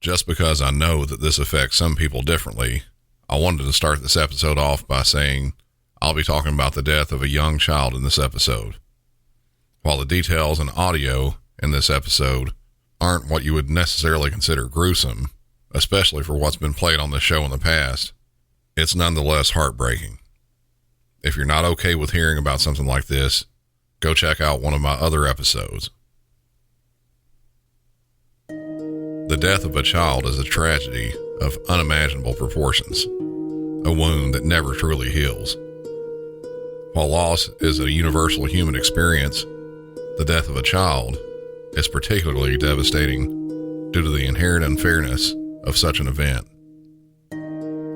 Just because I know that this affects some people differently, I wanted to start this episode off by saying I'll be talking about the death of a young child in this episode. While the details and audio in this episode aren't what you would necessarily consider gruesome, especially for what's been played on this show in the past, it's nonetheless heartbreaking. If you're not okay with hearing about something like this, go check out one of my other episodes. The death of a child is a tragedy of unimaginable proportions, a wound that never truly heals. While loss is a universal human experience, the death of a child is particularly devastating due to the inherent unfairness of such an event.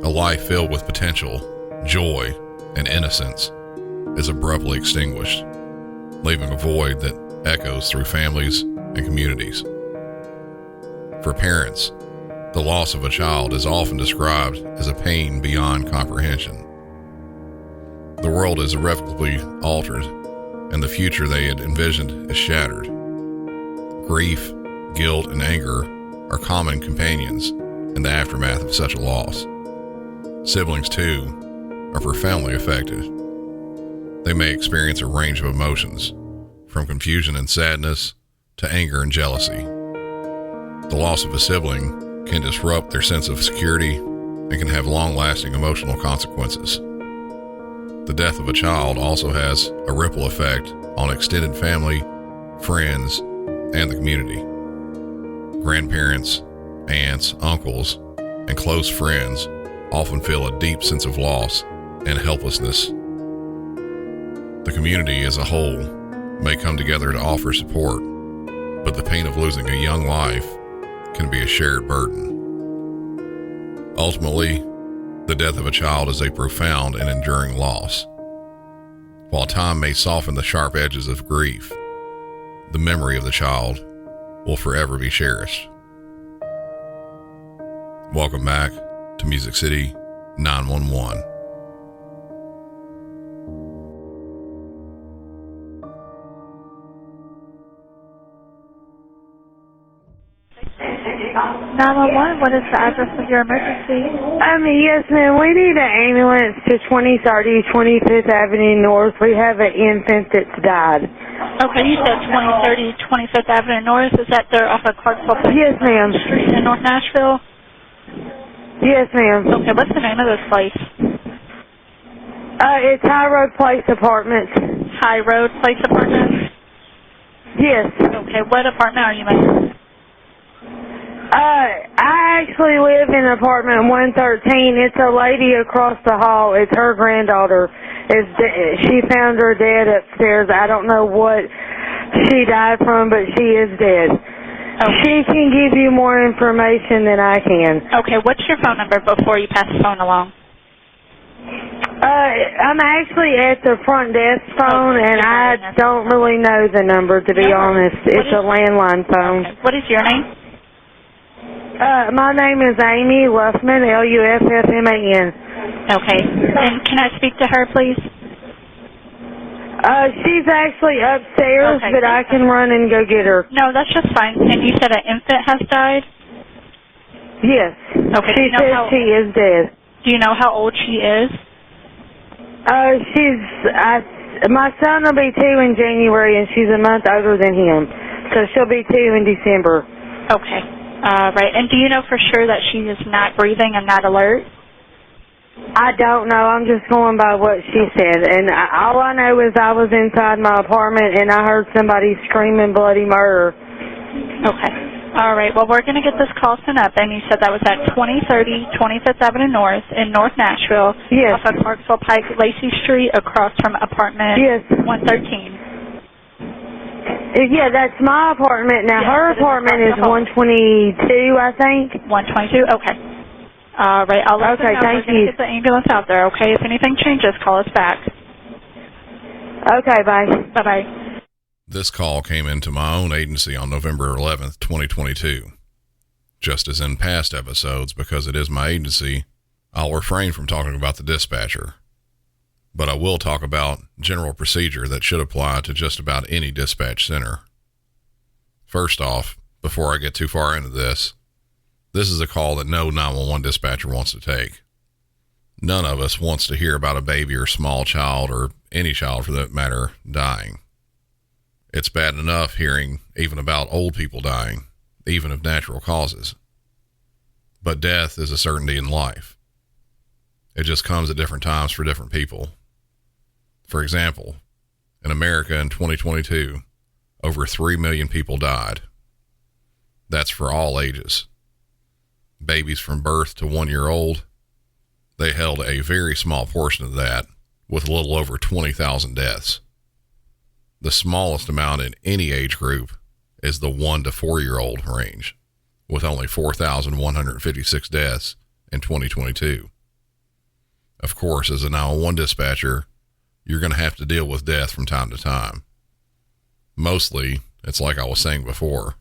A life filled with potential, joy, and innocence is abruptly extinguished, leaving a void that echoes through families and communities. For parents, the loss of a child is often described as a pain beyond comprehension. The world is irrevocably altered, and the future they had envisioned is shattered. Grief, guilt, and anger are common companions in the aftermath of such a loss. Siblings, too, are profoundly affected. They may experience a range of emotions, from confusion and sadness to anger and jealousy. The loss of a sibling can disrupt their sense of security and can have long-lasting emotional consequences. The death of a child also has a ripple effect on extended family, friends, and the community. Grandparents, aunts, uncles, and close friends often feel a deep sense of loss and helplessness. The community as a whole may come together to offer support, but the pain of losing a young life can be a shared burden. Ultimately, the death of a child is a profound and enduring loss. While time may soften the sharp edges of grief, the memory of the child will forever be cherished. Welcome back to Music City 911. What is the address of your emergency? Yes, ma'am. We need an ambulance to 2030 25th Avenue North. We have an infant that's died. Okay, you said 2030 25th Avenue North. Is that there off of Clarksville Yes, ma'am. Street in North Nashville? Yes, ma'am. Okay, what's the name of this place? It's High Road Place Apartments. High Road Place Apartments? Yes. Okay, what apartment are you in? I actually live in apartment 113. It's a lady across the hall. It's her granddaughter. She found her dead upstairs. I don't know what she died from, but she is dead. Okay. She can give you more information than I can. Okay, what's your phone number before you pass the phone along? I'm actually at the front desk phone, and I don't really know the number, to be honest. It's a landline phone. Okay. What is your name? My name is Amy Luffman, Luffman. Okay. And can I speak to her, please? She's actually upstairs, okay, but I can run and go get her. No, that's just fine. And you said an infant has died? Yes. Okay. She says she is dead. Do you know how old she is? My son will be 2 in January, and she's a month older than him. So she'll be 2 in December. Okay. Right. And do you know for sure that she is not breathing and not alert? I don't know. I'm just going by what she said. And all I know is I was inside my apartment, and I heard somebody screaming bloody murder. Okay. All right. Well, we're going to get this call sent up. And you said that was at 2030 25th Avenue North in North Nashville. Yes. Off of Clarksville Pike, Lacey Street, across from apartment 113. Yeah, that's my apartment. Now, her apartment is 122, I think. 122? Okay. All right. I'll let them know. Thank you. Get the ambulance out there, okay? If anything changes, call us back. Okay, bye. Bye-bye. This call came into my own agency on November 11th, 2022. Just as in past episodes, because it is my agency, I'll refrain from talking about the dispatcher. But I will talk about general procedure that should apply to just about any dispatch center. First off, before I get too far into this, This is a call that no 911 dispatcher wants to take. None of us wants to hear about a baby or small child, or any child for that matter, dying. It's bad enough hearing even about old people dying, even of natural causes. But death is a certainty in life. It just comes at different times for different people. For example, in America in 2022, over 3 million people died. That's for all ages. Babies from birth to 1 year old, they held a very small portion of that, with a little over 20,000 deaths. The smallest amount in any age group is the 1 to 4 year old range, with only 4,156 deaths in 2022. Of course, as a 911 dispatcher, you're going to have to deal with death from time to time. Mostly, it's like I was saying before,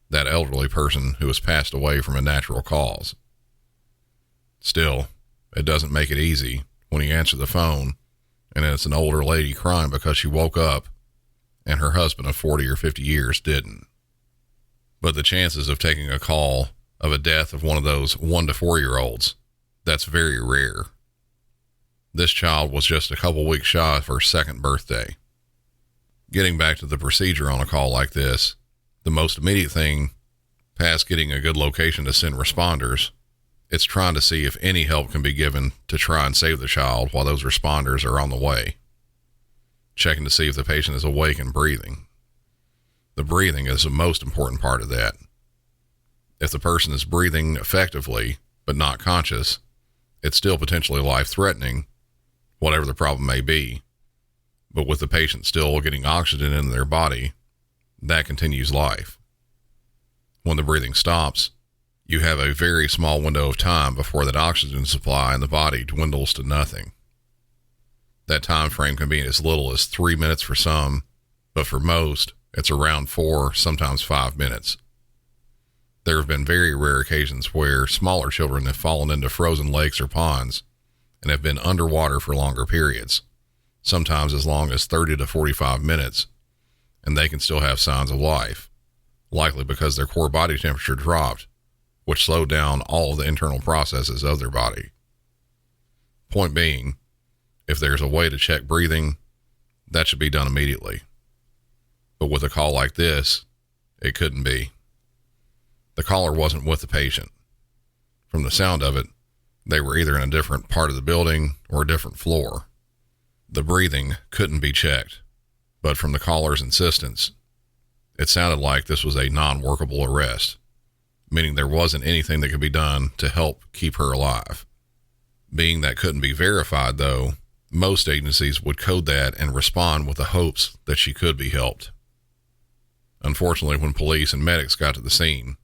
that elderly person who has passed away from a natural cause. Still, it doesn't make it easy when you answer the phone and it's an older lady crying because she woke up and her husband of 40 or 50 years didn't. But the chances of taking a call of a death of one of those 1 to 4 year olds, that's very rare. This child was just a couple weeks shy of her second birthday. Getting back to the procedure on a call like this, the most immediate thing, past getting a good location to send responders, it's trying to see if any help can be given to try and save the child while those responders are on the way. Checking to see if the patient is awake and breathing. The breathing is the most important part of that. If the person is breathing effectively, but not conscious, it's still potentially life-threatening, whatever the problem may be. But with the patient still getting oxygen in their body, that continues life. When the breathing stops, you have a very small window of time before that oxygen supply in the body dwindles to nothing. That time frame can be as little as 3 minutes for some, but for most, it's around 4, sometimes 5 minutes. There have been very rare occasions where smaller children have fallen into frozen lakes or ponds and have been underwater for longer periods, sometimes as long as 30 to 45 minutes, and they can still have signs of life, likely because their core body temperature dropped, which slowed down all of the internal processes of their body. Point being, if there's a way to check breathing, that should be done immediately. But with a call like this, it couldn't be. The caller wasn't with the patient. From the sound of it, they were either in a different part of the building or a different floor. The breathing couldn't be checked, but from the caller's insistence, it sounded like this was a non-workable arrest, meaning there wasn't anything that could be done to help keep her alive. Being that couldn't be verified, though, most agencies would code that and respond with the hopes that she could be helped. Unfortunately, when police and medics got to the scene,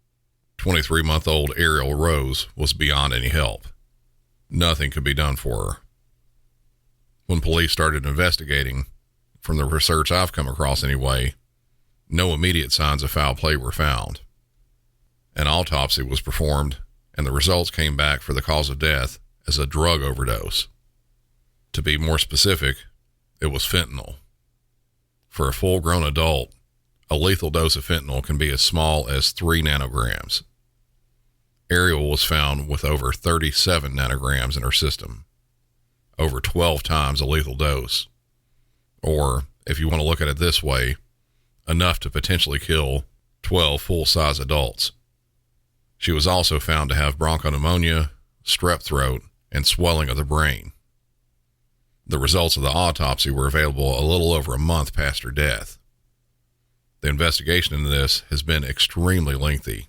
23-month-old Ariel Rose was beyond any help. Nothing could be done for her. When police started investigating, from the research I've come across anyway, no immediate signs of foul play were found. An autopsy was performed, and the results came back for the cause of death as a drug overdose. To be more specific, it was fentanyl. For a full-grown adult, a lethal dose of fentanyl can be as small as 3 nanograms. Ariel was found with over 37 nanograms in her system, over 12 times a lethal dose. Or, if you want to look at it this way, enough to potentially kill 12 full-size adults. She was also found to have bronchopneumonia, strep throat, and swelling of the brain. The results of the autopsy were available a little over a month past her death. The investigation into this has been extremely lengthy.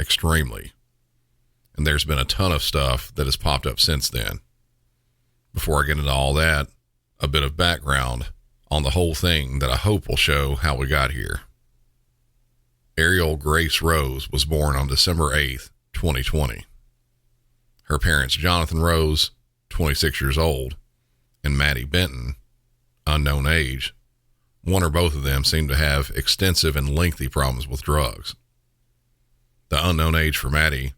Extremely. And there's been a ton of stuff that has popped up since then. Before I get into all that, a bit of background on the whole thing that I hope will show how we got here. Ariel Grace Rose was born on December 8th, 2020. Her parents, Jonathan Rose, 26 years old, and Maddie Benton, unknown age, one or both of them seemed to have extensive and lengthy problems with drugs. The unknown age for Maddie,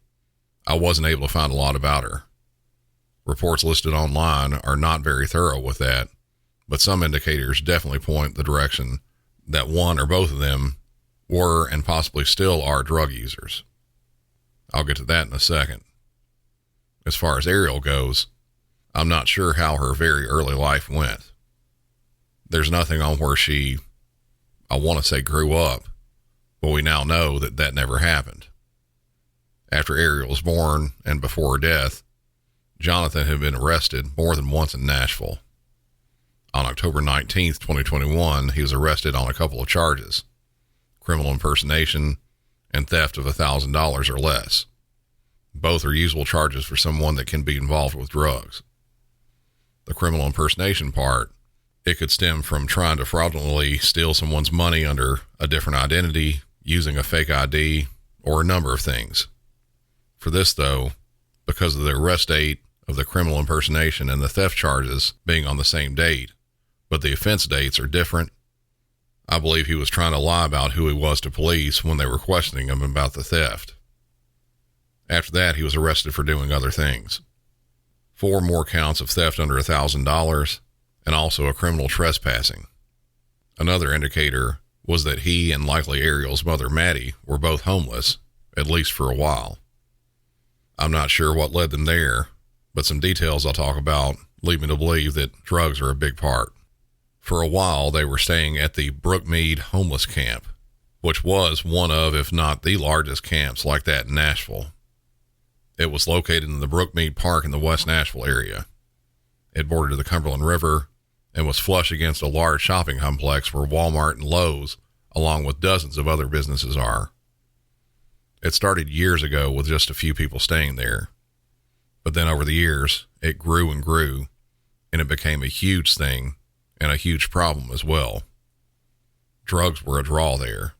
I wasn't able to find a lot about her. Reports listed online are not very thorough with that, but some indicators definitely point the direction that one or both of them were and possibly still are drug users. I'll get to that in a second. As far as Ariel goes, I'm not sure how her very early life went. There's nothing on where she, I want to say, grew up, but we now know that that never happened. After Ariel was born and before her death, Jonathan had been arrested more than once in Nashville. On October 19th, 2021, he was arrested on a couple of charges: criminal impersonation and theft of $1,000 or less. Both are usual charges for someone that can be involved with drugs. The criminal impersonation part, it could stem from trying to fraudulently steal someone's money under a different identity, using a fake ID, or a number of things. For this, though, because of the arrest date of the criminal impersonation and the theft charges being on the same date, but the offense dates are different, I believe he was trying to lie about who he was to police when they were questioning him about the theft. After that, he was arrested for doing other things. 4 more counts of theft under $1,000 and also a criminal trespassing. Another indicator was that he and likely Ariel's mother, Maddie, were both homeless, at least for a while. I'm not sure what led them there, but some details I'll talk about lead me to believe that drugs are a big part. For a while, they were staying at the Brookmead Homeless Camp, which was one of, if not the largest camps like that in Nashville. It was located in the Brookmead Park in the West Nashville area. It bordered the Cumberland River and was flush against a large shopping complex where Walmart and Lowe's, along with dozens of other businesses, are. It started years ago with just a few people staying there. But then over the years, it grew and grew, and it became a huge thing and a huge problem as well. Drugs were a draw there.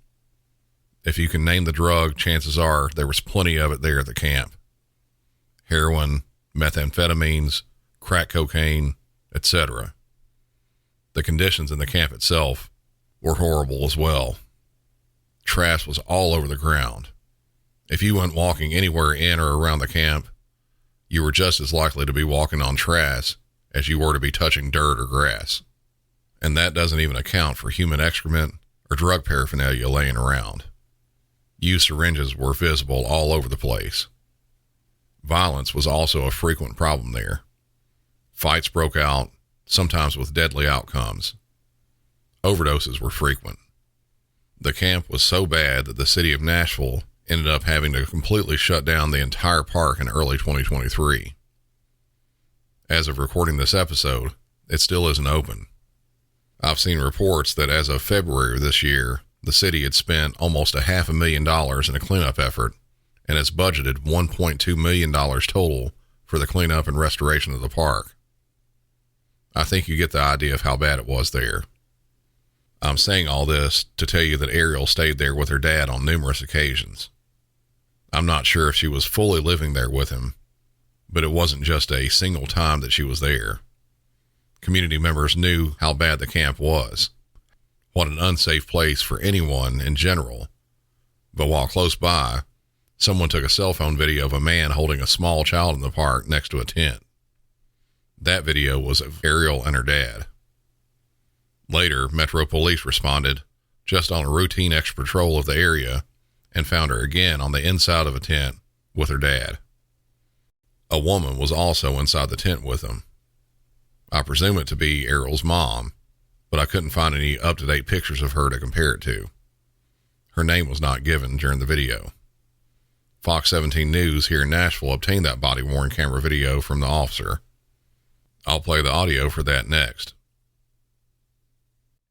If you can name the drug, chances are there was plenty of it there at the camp. Heroin, methamphetamines, crack cocaine, etc. The conditions in the camp itself were horrible as well. Trash was all over the ground. If you went walking anywhere in or around the camp, you were just as likely to be walking on trash as you were to be touching dirt or grass. And that doesn't even account for human excrement or drug paraphernalia laying around. Used syringes were visible all over the place. Violence was also a frequent problem there. Fights broke out, sometimes with deadly outcomes. Overdoses were frequent. The camp was so bad that the city of Nashville ended up having to completely shut down the entire park in early 2023. As of recording this episode, it still isn't open. I've seen reports that as of February of this year, the city had spent almost $500,000 in a cleanup effort and has budgeted $1.2 million total for the cleanup and restoration of the park. I think you get the idea of how bad it was there. I'm saying all this to tell you that Ariel stayed there with her dad on numerous occasions. I'm not sure if she was fully living there with him, but it wasn't just a single time that she was there. Community members knew how bad the camp was, what an unsafe place for anyone in general. But while close by, someone took a cell phone video of a man holding a small child in the park next to a tent. That video was of Ariel and her dad. Later, Metro Police responded just on a routine extra patrol of the area and found her again on the inside of a tent with her dad. A woman was also inside the tent with them. I presume it to be Ariel's mom, but I couldn't find any up-to-date pictures of her to compare it to. Her name was not given during the video. Fox 17 News here in Nashville obtained that body-worn camera video from the officer. I'll play the audio for that next.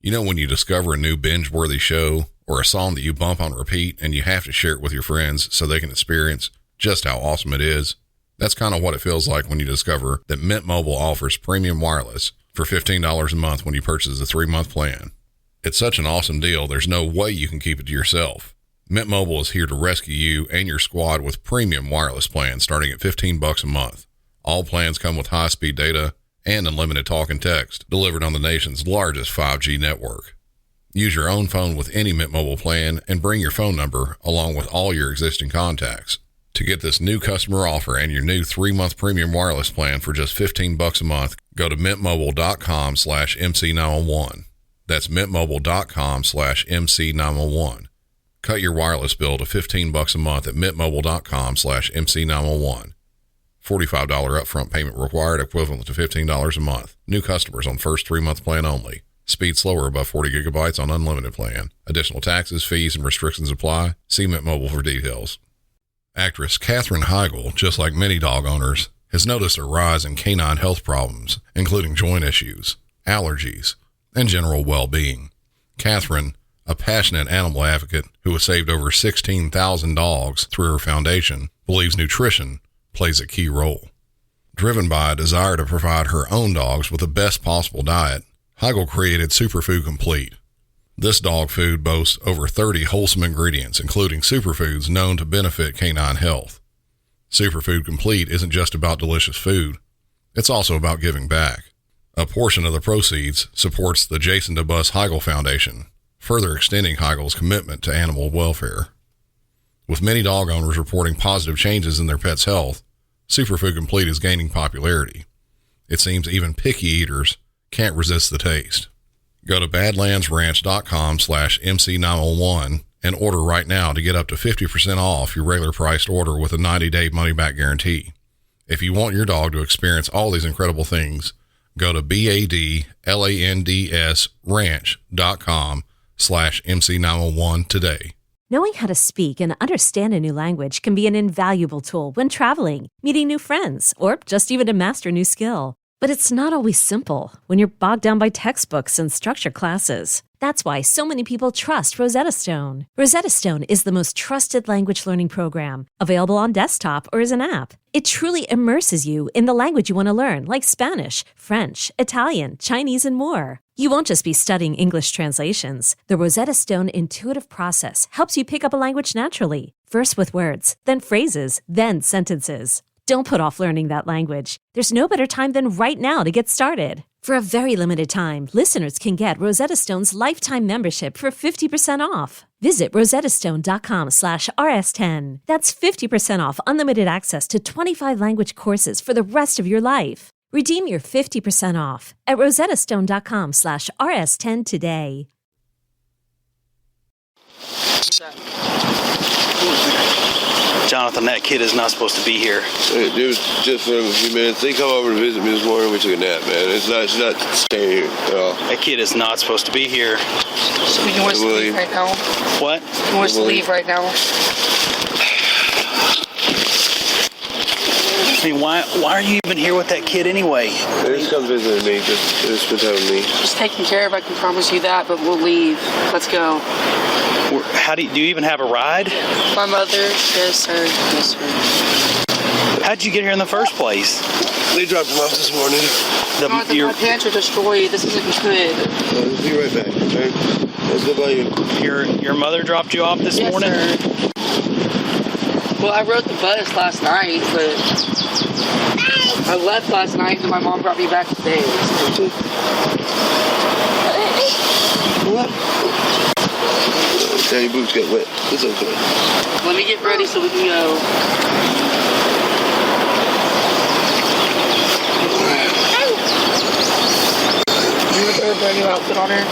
You know when you discover a new binge-worthy show or a song that you bump on repeat and you have to share it with your friends so they can experience just how awesome it is? That's kind of what it feels like when you discover that Mint Mobile offers premium wireless for $15 a month when you purchase a 3-month plan. It's such an awesome deal, there's no way you can keep it to yourself. Mint Mobile is here to rescue you and your squad with premium wireless plans starting at $15 a month. All plans come with high-speed data and unlimited talk and text delivered on the nation's largest 5G network. Use your own phone with any Mint Mobile plan and bring your phone number along with all your existing contacts. To get this new customer offer and your new 3-month premium wireless plan for just $15 a month, go to mintmobile.com/MC901. That's mintmobile.com/MC901. Cut your wireless bill to $15 a month at mintmobile.com/MC911. $45 upfront payment required, equivalent to $15 a month. New customers on first 3-month plan only. Speed slower above 40 gigabytes on unlimited plan. Additional taxes, fees, and restrictions apply. See Mint Mobile for details. Actress Katherine Heigl, just like many dog owners, has noticed a rise in canine health problems, including joint issues, allergies, and general well-being. Katherine, a passionate animal advocate who has saved over 16,000 dogs through her foundation, believes nutrition plays a key role. Driven by a desire to provide her own dogs with the best possible diet, Heigl created Superfood Complete. This dog food boasts over 30 wholesome ingredients, including superfoods known to benefit canine health. Superfood Complete isn't just about delicious food, it's also about giving back. A portion of the proceeds supports the Jason DeBus Heigl Foundation, further extending Heigl's commitment to animal welfare. With many dog owners reporting positive changes in their pet's health, Superfood Complete is gaining popularity. It seems even picky eaters can't resist the taste. Go to badlandsranch.com/MC911 and order right now to get up to 50% off your regular priced order with a 90-day money-back guarantee. If you want your dog to experience all these incredible things, go to badlandsranch.com/MC911 today. Knowing how to speak and understand a new language can be an invaluable tool when traveling, meeting new friends, or just even to master a new skill. But it's not always simple when you're bogged down by textbooks and structured classes. That's why so many people trust Rosetta Stone. Rosetta Stone is the most trusted language learning program, available on desktop or as an app. It truly immerses you in the language you want to learn, like Spanish, French, Italian, Chinese, and more. You won't just be studying English translations. The Rosetta Stone intuitive process helps you pick up a language naturally, first with words, then phrases, then sentences. Don't put off learning that language. There's no better time than right now to get started. For a very limited time, listeners can get Rosetta Stone's lifetime membership for 50% off. Visit rosettastone.com/rs10. That's 50% off unlimited access to 25 language courses for the rest of your life. Redeem your 50% off at rosettastone.com/rs10 today. Jonathan, that kid is not supposed to be here. It was just for a few minutes. They come over to visit me this morning. We took a nap, man. It's not staying here at all. That kid is not supposed to be here. So you want us to leave right now? What? You want us to leave right now? I mean, why are you even here with that kid anyway? They just come visiting me. Just spend time with me. Just taken care of, I can promise you that, but we'll leave. Let's go. How do you even have a ride? My mother, yes, sir. Yes, sir. How'd you get here in the first place? They dropped him off this morning. My pants are destroyed. This isn't good. I'll be right back, okay? Let's go by you. Your mother dropped you off this morning? Sir. Well, I rode the bus last night, but I left last night and my mom brought me back today. What? Tell your boots get wet. It's okay. Let me get ready so we can go. You have a brand new outfit on her?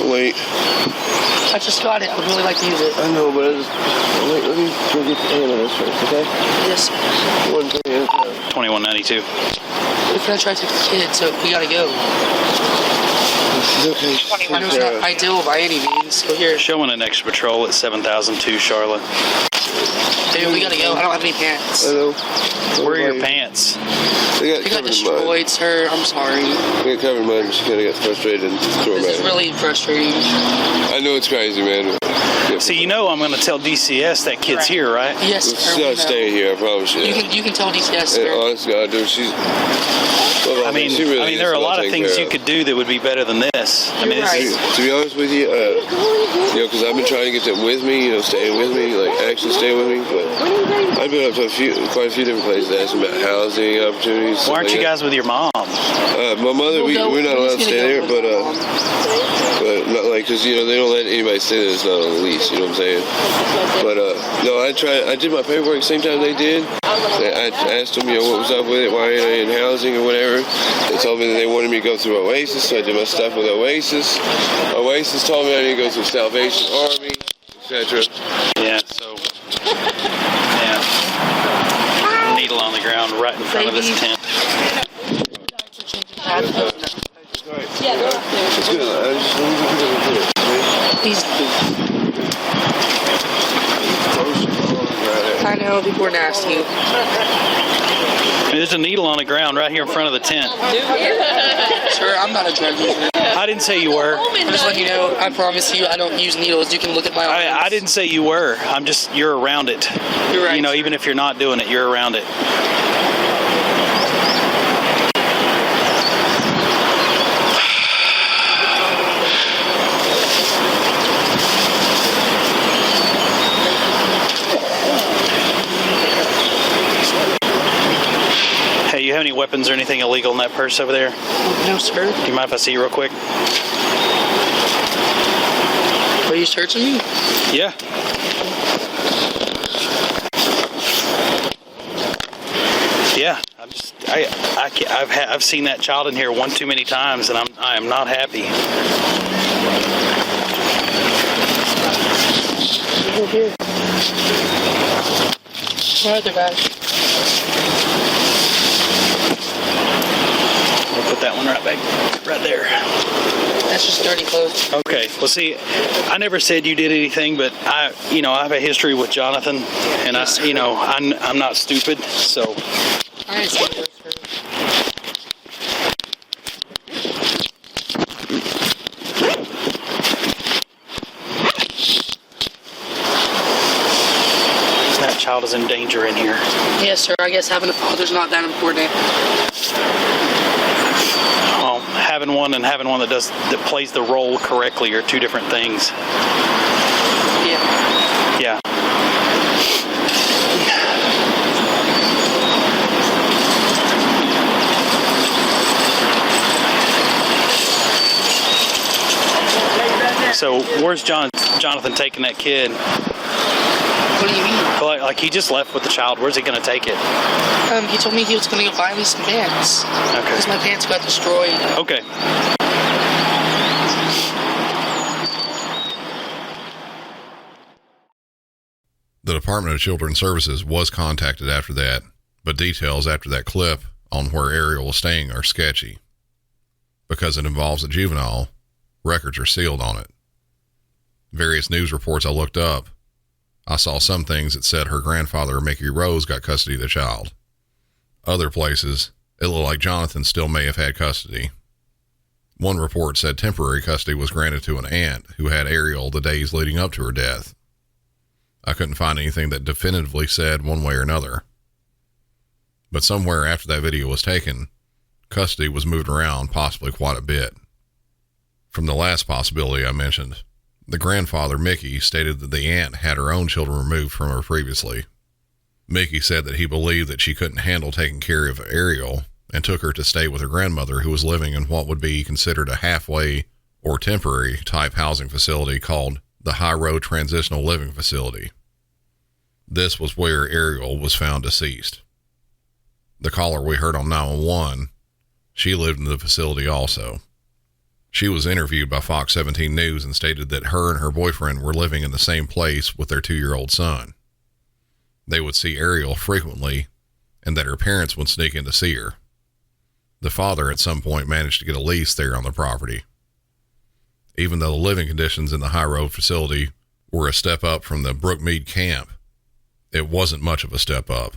Wait. I just got it. I would really like to use it. I know, but let me go get the hand on this first, okay? Yes, sir. $21.92. We're gonna try to take the kid, so we gotta go. It's okay. I know it's not ideal by any means, so here. Showing an extra patrol at 7002 Charlotte. Dude, we gotta go. I don't have any pants. Hello. Where are your pants? They got destroyed, sir. I'm sorry. They got covered in mud and she kind of got frustrated and threw them This is out. really frustrating. I know it's crazy, man. So you know I'm going to tell DCS that kid's here, right? Yes, She's sir. not staying here, I promise you. You can tell DCS, And sir. honest to God, dude, she's... Well, I mean, there are a lot of things you could do that would be better than this. I mean, You're right. To be honest with you, because I've been trying to get them with me, staying with me, like actually to stay with me, but I've been up to quite a few different places asking about housing opportunities. Why aren't you guys with your mom? My mother, we're not allowed to stay there, but not like, because, you know, they don't let anybody stay there that's not on the lease, you know what I'm saying? But, no, I did my paperwork the same time they did. I asked them, you know, what was up with it, why ain't I in housing or whatever. They told me that they wanted me to go through Oasis, so I did my stuff with Oasis. Oasis told me I need to go through Salvation Army, etc. Yeah, so, yeah. Needle on the ground right in front of this tent. Yeah, they're up there. It's good. I know, people were nasty. There's a needle on the ground right here in front of the tent. Sir, I'm not a drug user. I didn't say you were. I'm just letting you know, I promise you, I don't use needles. You can look at my arms. I didn't say you were. You're around it. You're right. You know, even if you're not doing it, you're around it. You have any weapons or anything illegal in that purse over there? No, sir. Do you mind if I see you real quick? Are you searching me? Yeah. Yeah. I've seen that child in here one too many times, and I am not happy. Where are the guys? We'll put that one right there. That's just dirty clothes. Okay. Well, see, I never said you did anything, but I have a history with Jonathan, and I'm not stupid, so. I ain't seen those, sir. That child is in danger in here. Yes, sir. I guess having a father's not that important. Well, having one and having one that plays the role correctly are two different things. Yeah. Yeah. So where's Jonathan taking that kid? What do you mean? Like he just left with the child. Where's he going to take it? He told me he was going to go buy me some pants. Okay. Because my pants got destroyed. Okay. The Department of Children's Services was contacted after that, but details after that clip on where Ariel was staying are sketchy. Because it involves a juvenile, records are sealed on it. Various news reports I looked up, I saw some things that said her grandfather, Mickey Rose, got custody of the child. Other places, it looked like Jonathan still may have had custody. One report said temporary custody was granted to an aunt who had Ariel the days leading up to her death. I couldn't find anything that definitively said one way or another. But somewhere after that video was taken, custody was moved around possibly quite a bit. From the last possibility I mentioned, the grandfather, Mickey, stated that the aunt had her own children removed from her previously. Mickey said that he believed that she couldn't handle taking care of Ariel and took her to stay with her grandmother, who was living in what would be considered a halfway or temporary type housing facility called the High Road Transitional Living Facility. This was where Ariel was found deceased. The caller we heard on 911, she lived in the facility also. She was interviewed by Fox 17 News and stated that her and her boyfriend were living in the same place with their 2-year-old son. They would see Ariel frequently, and that her parents would sneak in to see her. The father at some point managed to get a lease there on the property. Even though the living conditions in the High Road facility were a step up from the Brookmead camp, it wasn't much of a step up.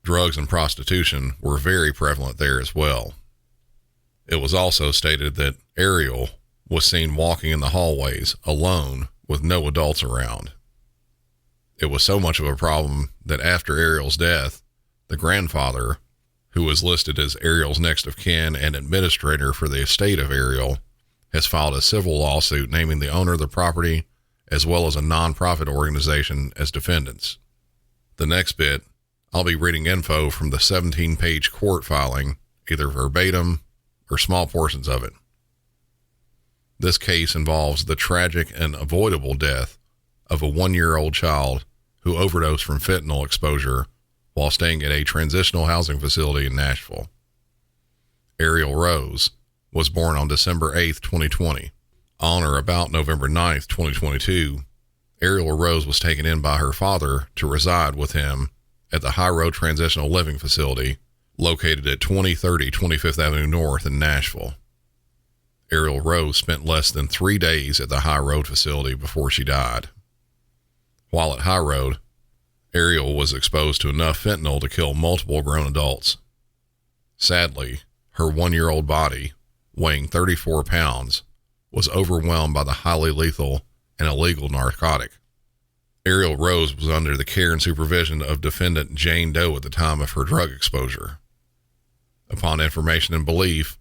Drugs and prostitution were very prevalent there as well. It was also stated that Ariel was seen walking in the hallways alone with no adults around. It was so much of a problem that after Ariel's death, the grandfather, who was listed as Ariel's next of kin and administrator for the estate of Ariel, has filed a civil lawsuit naming the owner of the property as well as a nonprofit organization as defendants. The next bit, I'll be reading info from the 17-page court filing, either verbatim or small portions of it. This case involves the tragic and avoidable death of a 1-year-old child who overdosed from fentanyl exposure while staying at a transitional housing facility in Nashville. Ariel Rose was born on December 8, 2020. On or about November 9, 2022, Ariel Rose was taken in by her father to reside with him at the High Road Transitional Living Facility located at 2030 25th Avenue North in Nashville. Ariel Rose spent less than 3 days at the High Road facility before she died. While at High Road, Ariel was exposed to enough fentanyl to kill multiple grown adults. Sadly, her 1-year-old body, weighing 34 pounds, was overwhelmed by the highly lethal and illegal narcotic. Ariel Rose was under the care and supervision of defendant Jane Doe at the time of her drug exposure. Upon information and belief,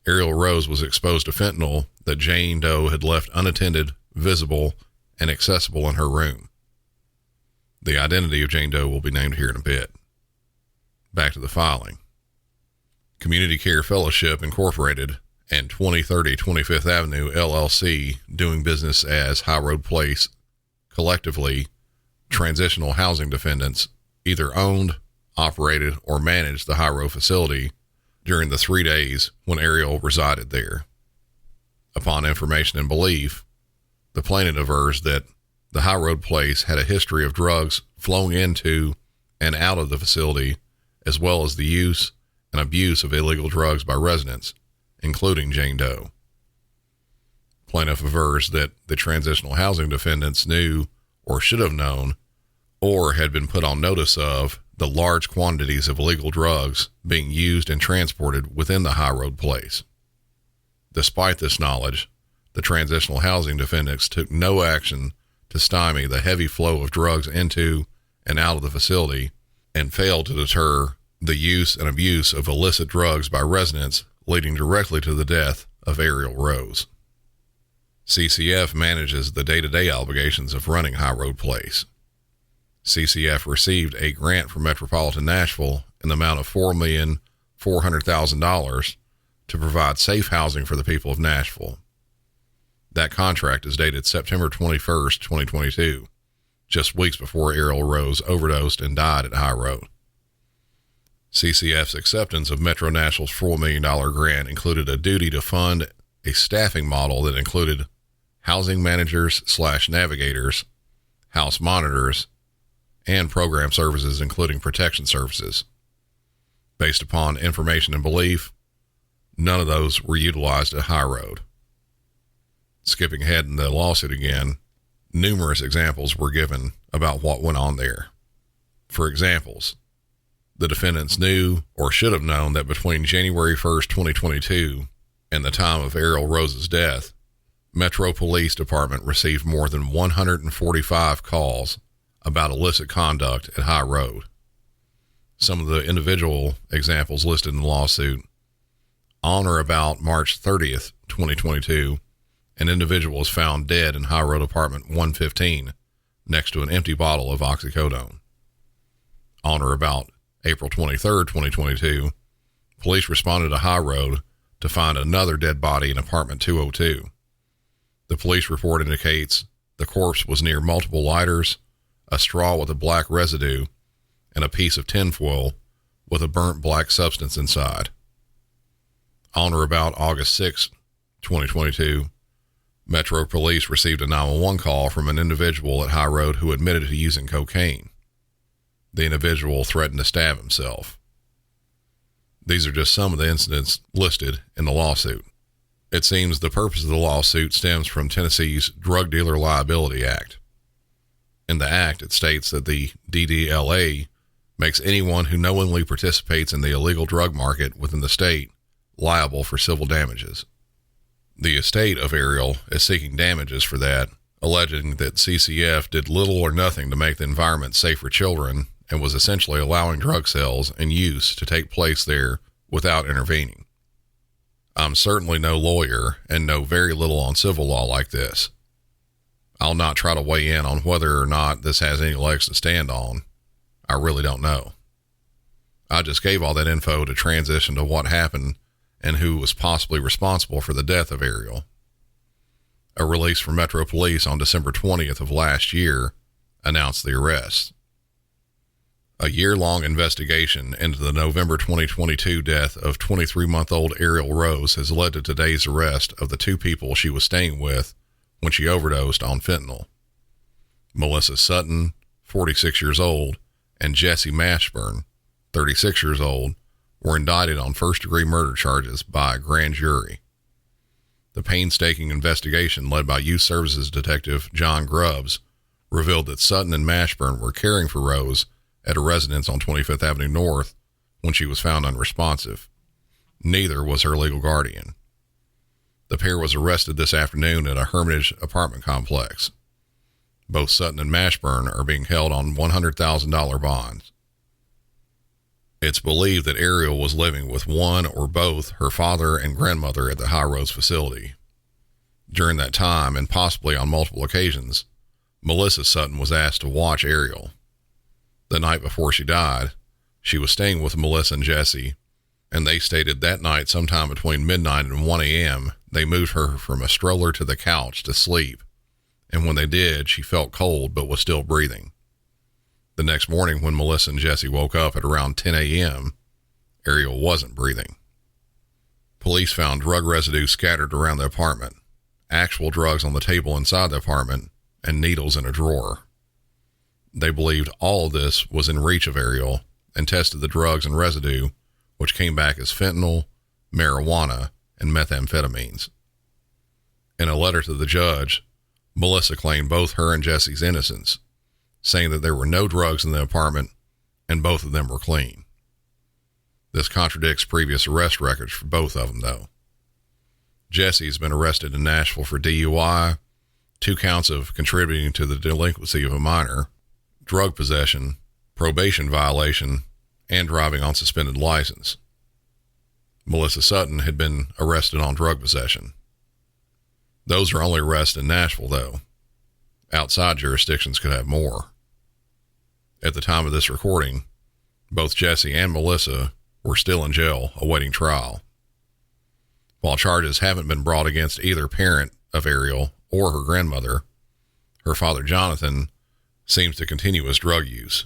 Ariel Rose was exposed to fentanyl that Jane Doe had left unattended, visible, and accessible in her room. The identity of Jane Doe will be named here in a bit. Back to the filing. Community Care Fellowship Incorporated and 2030 25th Avenue LLC, doing business as High Road Place, collectively transitional housing defendants, either owned, operated, or managed the High Road facility during the 3 days when Ariel resided there. Upon information and belief, the plaintiff avers that the High Road Place had a history of drugs flowing into and out of the facility, as well as the use and abuse of illegal drugs by residents, including Jane Doe. Plaintiff avers that the transitional housing defendants knew or should have known or had been put on notice of the large quantities of illegal drugs being used and transported within the High Road Place. Despite this knowledge, the transitional housing defendants took no action to stymie the heavy flow of drugs into and out of the facility and failed to deter the use and abuse of illicit drugs by residents, leading directly to the death of Ariel Rose. CCF manages the day-to-day obligations of running High Road Place. CCF received a grant from Metropolitan Nashville in the amount of $4,400,000 to provide safe housing for the people of Nashville. That contract is dated September 21st, 2022, just weeks before Ariel Rose overdosed and died at High Road. CCF's acceptance of Metro Nashville's $4 million grant included a duty to fund a staffing model that included housing managers/navigators, house monitors, and program services, including protection services. Based upon information and belief, none of those were utilized at High Road. Skipping ahead in the lawsuit again, numerous examples were given about what went on there. For examples, the defendants knew or should have known that between January 1st, 2022 and the time of Ariel Rose's death, Metro Police Department received more than 145 calls about illicit conduct at High Road. Some of the individual examples listed in the lawsuit: on or about March 30th, 2022, an individual was found dead in High Road Apartment 115 next to an empty bottle of oxycodone. On or about April 23rd, 2022, police responded to High Road to find another dead body in apartment 202. The police report indicates the corpse was near multiple lighters, a straw with a black residue, and a piece of tinfoil with a burnt black substance inside. On or about August 6, 2022, Metro Police received a 911 call from an individual at High Road who admitted to using cocaine. The individual threatened to stab himself. These are just some of the incidents listed in the lawsuit. It seems the purpose of the lawsuit stems from Tennessee's Drug Dealer Liability Act. In the act, it states that the DDLA makes anyone who knowingly participates in the illegal drug market within the state liable for civil damages. The estate of Ariel is seeking damages for that, alleging that CCF did little or nothing to make the environment safe for children and was essentially allowing drug sales and use to take place there without intervening. I'm certainly no lawyer and know very little on civil law like this. I'll not try to weigh in on whether or not this has any legs to stand on. I really don't know. I just gave all that info to transition to what happened and who was possibly responsible for the death of Ariel. A release from Metro Police on December 20th of last year announced the arrest. A year-long investigation into the November 2022 death of 23-month-old Ariel Rose has led to today's arrest of the two people she was staying with when she overdosed on fentanyl. Melissa Sutton, 46 years old, and Jesse Mashburn, 36 years old, were indicted on first-degree murder charges by a grand jury. The painstaking investigation led by Youth Services Detective John Grubbs revealed that Sutton and Mashburn were caring for Rose at a residence on 25th Avenue North when she was found unresponsive. Neither was her legal guardian. The pair was arrested this afternoon at a Hermitage apartment complex. Both Sutton and Mashburn are being held on $100,000 bonds. It's believed that Ariel was living with one or both her father and grandmother at the High Rose facility. During that time, and possibly on multiple occasions, Melissa Sutton was asked to watch Ariel. The night before she died, she was staying with Melissa and Jesse, and they stated that night sometime between midnight and 1 a.m., they moved her from a stroller to the couch to sleep, and when they did, she felt cold but was still breathing. The next morning when Melissa and Jesse woke up at around 10 a.m., Ariel wasn't breathing. Police found drug residue scattered around the apartment, actual drugs on the table inside the apartment, and needles in a drawer. They believed all of this was in reach of Ariel and tested the drugs and residue, which came back as fentanyl, marijuana, and methamphetamines. In a letter to the judge, Melissa claimed both her and Jesse's innocence, saying that there were no drugs in the apartment and both of them were clean. This contradicts previous arrest records for both of them, though. Jesse's been arrested in Nashville for DUI, 2 counts of contributing to the delinquency of a minor, drug possession, probation violation, and driving on suspended license. Melissa Sutton had been arrested on drug possession. Those are only arrests in Nashville, though. Outside jurisdictions could have more. At the time of this recording, both Jesse and Melissa were still in jail awaiting trial. While charges haven't been brought against either parent of Ariel or her grandmother, her father Jonathan seems to continue his drug use.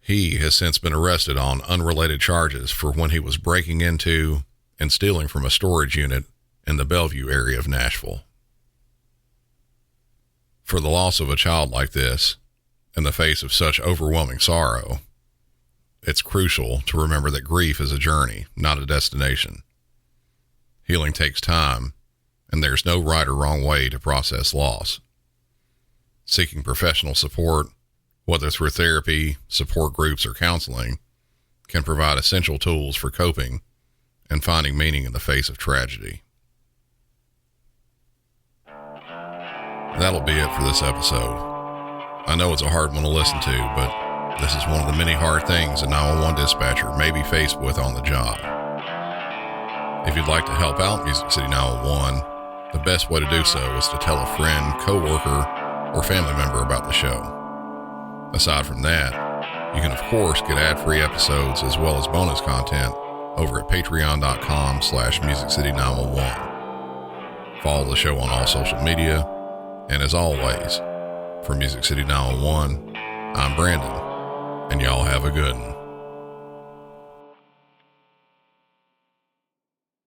He has since been arrested on unrelated charges for when he was breaking into and stealing from a storage unit in the Bellevue area of Nashville. For the loss of a child like this, in the face of such overwhelming sorrow, it's crucial to remember that grief is a journey, not a destination. Healing takes time, and there's no right or wrong way to process loss. Seeking professional support, whether through therapy, support groups, or counseling, can provide essential tools for coping and finding meaning in the face of tragedy. That'll be it for this episode. I know it's a hard one to listen to, but this is one of the many hard things a 911 dispatcher may be faced with on the job. If you'd like to help out Music City 911, the best way to do so is to tell a friend, coworker, or family member about the show. Aside from that, you can of course get ad-free episodes as well as bonus content over at patreon.com/MusicCity911. Follow the show on all social media, and as always, for Music City 911, I'm Brandon, and y'all have a good one.